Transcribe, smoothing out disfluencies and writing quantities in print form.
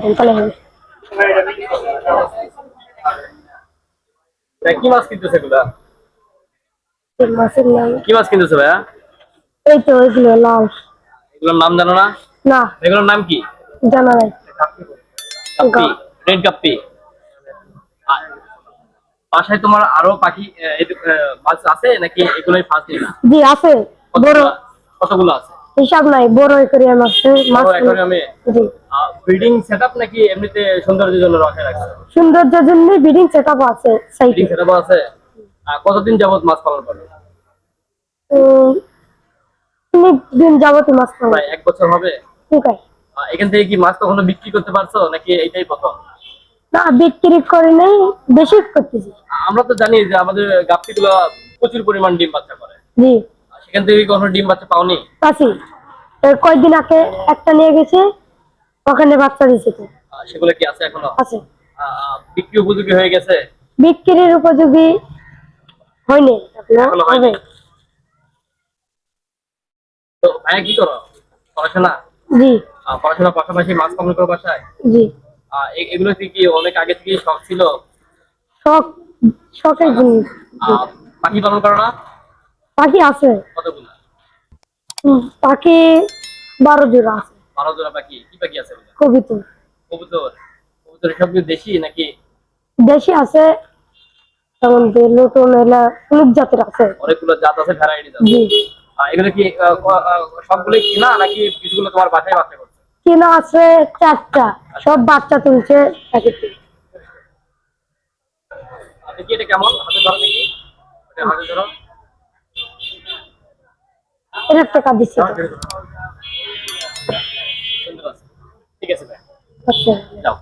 দেন তাহলে হবে। কি মাছ কিনতেছে এগুলা? এই মাছের নাম কি মাছ কিনতেছে ভাইয়া? এই তো এগুলো লাল। এগুলোর নাম জানো না? না এগুলোর নাম কি? জানা নাই। কাপ্পি, রেড কাপ্পি। বাসায় তোমার আরো পাখি মাছ আছে নাকি এগুলোই ফার্স্ট নিলা? জি আছে বড়, কতগুলো আছে? হিসাব নাই, বড় অ্যাকোয়ারিয়াম আছে মাছ। বড় অ্যাকোয়ারিয়ামে জি ব্রিডিং সেটআপ নাকি এমনিতে সৌন্দর্যের জন্য রাখা রাখছে? সৌন্দর্যের জন্য ব্রিডিং সেটআপ আছে সাইডে। ব্রিডিং সেটআপ আছে। কতদিন যাবত মাছ পালন করবে? অনেক দিন যাবত মাছ পালন। প্রায় 1 বছর হবে। ঠিক আছে। এখান থেকে কি মাছ কখনো বিক্রি করতে পারছো নাকি এইটাই প্রথম? না বিক্রি করে নাই, বেশি করতেছি। আমরা তো জানি যে আমাদের গাপ্পিগুলো প্রচুর পরিমাণ ডিম বাচ্চা করে। জি সেখান থেকে কি কখনো ডিম বাচ্চা পাওনি? পাচ্ছি। কয়েকদিন আগে একটা নিয়ে গেছে, ওখানে বাচ্চা দিয়েছে তো। সেগুলো কি আছে এখনো? আছে। বিক্রি উপযোগী হয়ে গেছে? বিক্রির উপযোগী হয়নি আপনার এখনো হবে। হয়নি। তো ভাইয়া কি করো? পড়াশোনা? জি পড়াশোনার পাশাপাশি মাছ পালন করো বাসায়? জি এগুলো কি অনেক আগে থেকেই শখ ছিল? শখ, শখের জিনিস। জি। পাখি পালন করো না? পাখি আছে। কতগুলো? পাখি 12 জোড়া আছে। 12 জোড়া পাখি। কি পাখি আছে ওগুলো? কবিতর। কবুতর। কবুতর সবগুলো দেশি নাকি? দেশি আছে, যেমন বেলুটন এলা অনেক জাতের আছে। অনেকগুলো জাত আছে, ভ্যারাইটিস আছে। জি এগুলো কি সবগুলো কিনা নাকি কিছুগুলো তোমার বাসায় বাচ্চা করছে? কেনা আছে 4টা, সব বাচ্চা তুলছে প্যাকেট থেকে। দেখি এটা কেমন, হাতে ধরো দেখি। হাতে ধরো। এর টাকা দিচ্ছে তো। সুন্দর আছে। ঠিক আছে ভাই, আচ্ছা যাও।